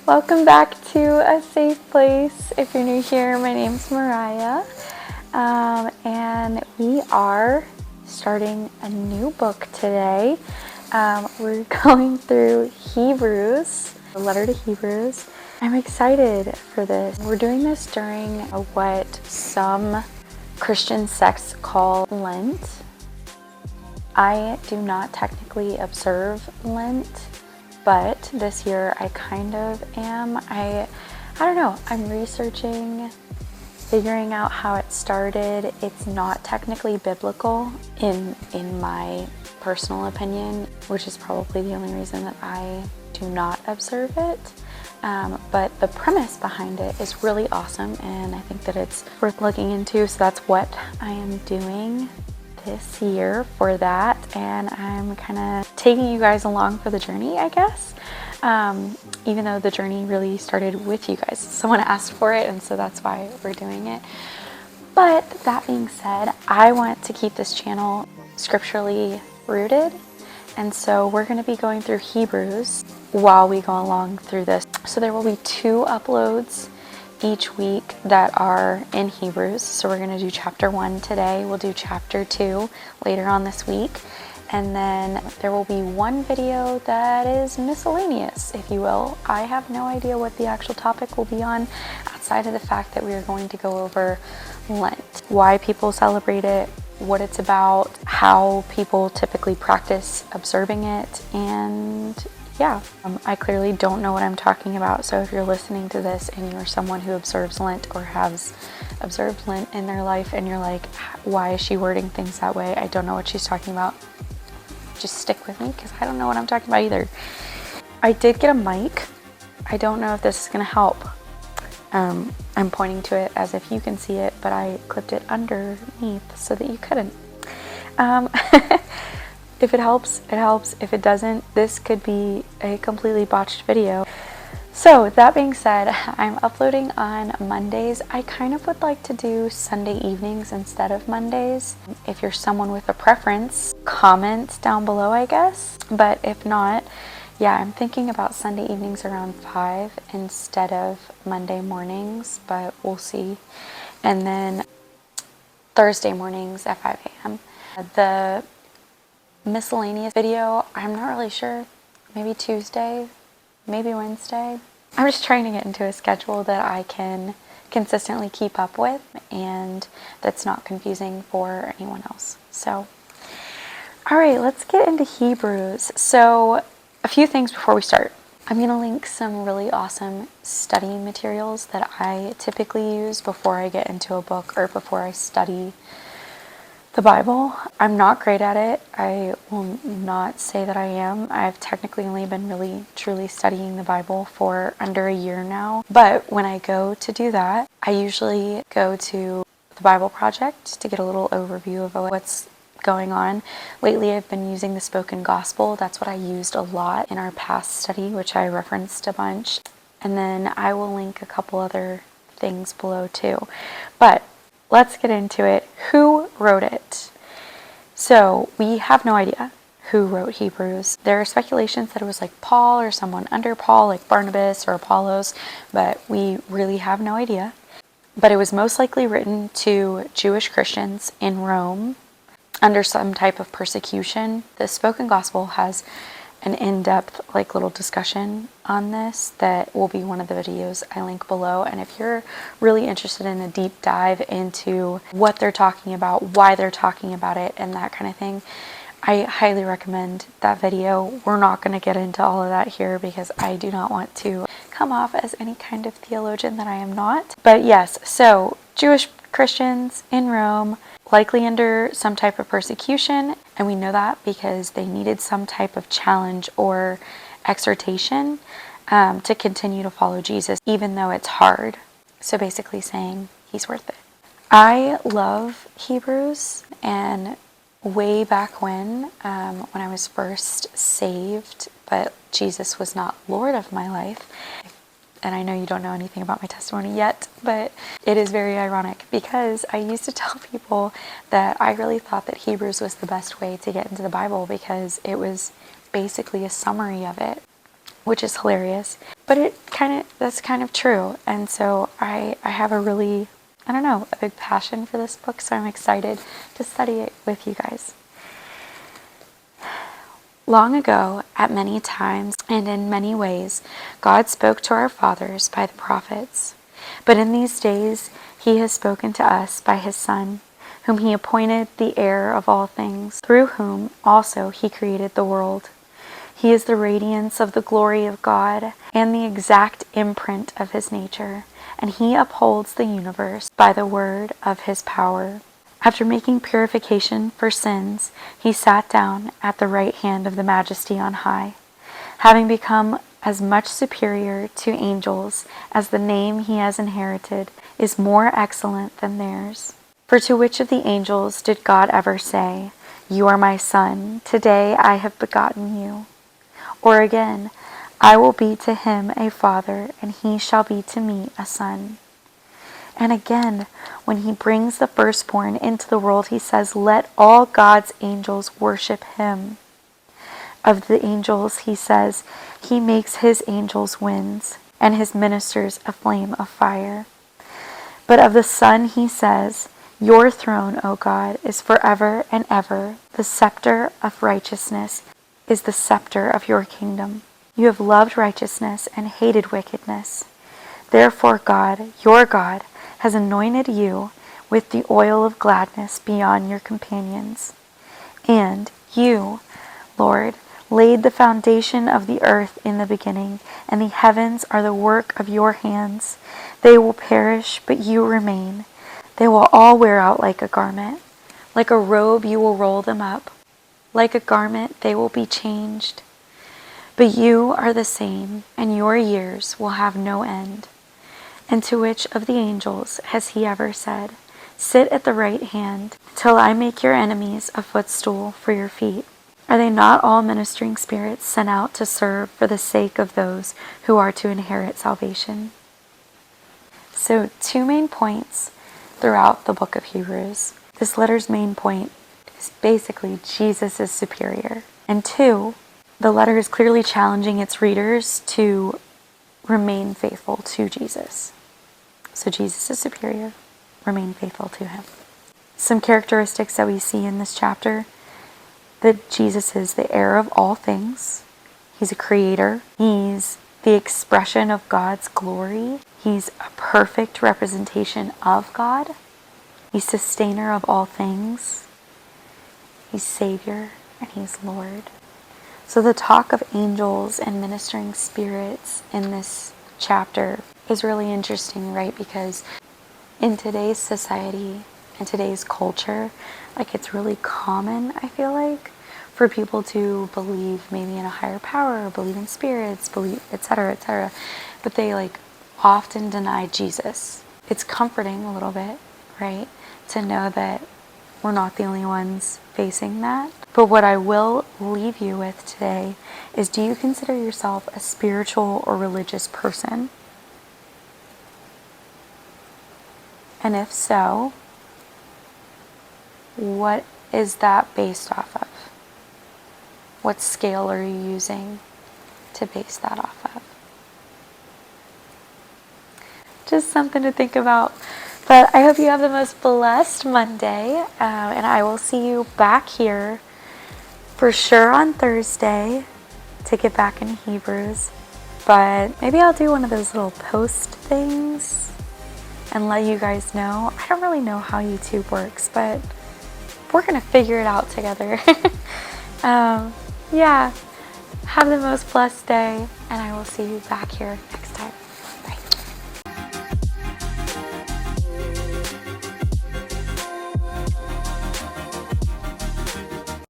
Welcome back to A Safe Place. If you're new here, my name's Mariah, and we are starting a new book today. We're going through Hebrews, the letter to Hebrews. I'm excited for this. We're doing this during what some Christian sects call Lent. I do not technically observe Lent, but this year I kind of am. I don't know, I'm researching, figuring out how it started. It's not technically biblical in my personal opinion, which is probably the only reason that I do not observe it. But the premise behind it is really awesome, and I think that it's worth looking into. So that's what I am doing this year for that, and I'm kind of taking you guys along for the journey, I guess, even though the journey really started with you guys. Someone asked for it, and so that's why we're doing it. But that being said, I want to keep this channel scripturally rooted, and so we're going to be going through Hebrews while we go along through this. So there will be 2 uploads each week that are in Hebrews. So we're going to do chapter 1 today. We'll do chapter 2 later on this week. And then there will be 1 video that is miscellaneous, if you will. I have no idea what the actual topic will be on, outside of the fact that we are going to go over Lent, why people celebrate it, what it's about, how people typically practice observing it, and yeah, I clearly don't know what I'm talking about. So if you're listening to this and you're someone who observes Lent or has observed Lent in their life and you're like, why is she wording things that way? I don't know what she's talking about. Just stick with me because I don't know what I'm talking about either. I did get a mic. I don't know if this is going to help. I'm pointing to it as if you can see it, but I clipped it underneath so that you couldn't. If it helps, it helps. If it doesn't, this could be a completely botched video. So that being said, I'm uploading on Mondays. I kind of would like to do Sunday evenings instead of Mondays. If you're someone with a preference, comment down below, I guess. But if not, yeah, I'm thinking about Sunday evenings around 5 instead of Monday mornings, but we'll see. And then Thursday mornings at 5 a.m. The miscellaneous video, I'm not really sure. Maybe Tuesday, maybe Wednesday. I'm just trying to get into a schedule that I can consistently keep up with and that's not confusing for anyone else. So, all right, let's get into Hebrews. So, a few things before we start. I'm going to link some really awesome study materials that I typically use before I get into a book or before I study the Bible. I'm not great at it. I will not say that I am. I've technically only been really truly studying the Bible for under a year now. But when I go to do that, I usually go to the Bible Project to get a little overview of what's going on. Lately I've been using the Spoken Gospel. That's what I used a lot in our past study, which I referenced a bunch. And then I will link a couple other things below too. But let's get into it. Who wrote it? So we have no idea who wrote Hebrews. There are speculations that it was like Paul or someone under Paul, like Barnabas or Apollos, but we really have no idea. But it was most likely written to Jewish Christians in Rome under some type of persecution. The Spoken Gospel has an in-depth little discussion on this that will be one of the videos I link below. And if you're really interested in a deep dive into what they're talking about, why they're talking about it, and that kind of thing, I highly recommend that video. We're not going to get into all of that here because I do not want to come off as any kind of theologian that I am not. But yes, so Jewish Christians in Rome, likely under some type of persecution, and we know that because they needed some type of challenge or exhortation to continue to follow Jesus, even though it's hard. So basically saying he's worth it. I love Hebrews, and way back when I was first saved, but Jesus was not Lord of my life. And I know you don't know anything about my testimony yet, but it is very ironic because I used to tell people that I really thought that Hebrews was the best way to get into the Bible because it was basically a summary of it. which is hilarious. But that's kind of true. And so I have a really, I don't know, a big passion for this book, so I'm excited to study it with you guys. Long ago, at many times and in many ways, God spoke to our fathers by the prophets. But in these days, he has spoken to us by his Son, whom he appointed the heir of all things, through whom also he created the world. He is the radiance of the glory of God and the exact imprint of his nature, and he upholds the universe by the word of his power. After making purification for sins, he sat down at the right hand of the Majesty on high, having become as much superior to angels as the name he has inherited is more excellent than theirs. For to which of the angels did God ever say, "You are my son, today I have begotten you"? Or again, "I will be to him a father, and he shall be to me a son"? And again, when he brings the firstborn into the world, he says, "Let all God's angels worship him." Of the angels, he says, "He makes his angels winds, and his ministers a flame of fire." But of the Son, he says, "Your throne, O God, is forever and ever. The scepter of righteousness is the scepter of your kingdom. You have loved righteousness and hated wickedness. Therefore God, your God, has anointed you with the oil of gladness beyond your companions. And you, Lord, laid the foundation of the earth in the beginning, and the heavens are the work of your hands. They will perish, but you remain. They will all wear out like a garment. Like a robe you will roll them up. Like a garment they will be changed. But you are the same, and your years will have no end." And to which of the angels has he ever said, "Sit at the right hand, till I make your enemies a footstool for your feet"? Are they not all ministering spirits sent out to serve for the sake of those who are to inherit salvation? So 2 main points throughout the book of Hebrews. This letter's main point is basically Jesus is superior. And 2, the letter is clearly challenging its readers to remain faithful to Jesus. So Jesus is superior. Remain faithful to him. Some characteristics that we see in this chapter: that Jesus is the heir of all things. He's a creator. He's the expression of God's glory. He's a perfect representation of God. He's sustainer of all things. He's Savior, and he's Lord. So the talk of angels and ministering spirits in this chapter is really interesting, right? Because in today's society and today's culture, like, it's really common, I feel like, for people to believe maybe in a higher power, or believe in spirits, believe, etc., etc. But they often deny Jesus. It's comforting a little bit, right? To know that we're not the only ones facing that. But what I will leave you with today is, do you consider yourself a spiritual or religious person? And if so, what is that based off of? What scale are you using to base that off of? Just something to think about. But I hope you have the most blessed Monday, and I will see you back here for sure on Thursday to get back in Hebrews. But maybe I'll do one of those little post things and let you guys know. I don't really know how YouTube works, but we're going to figure it out together. Yeah, have the most blessed day, and I will see you back here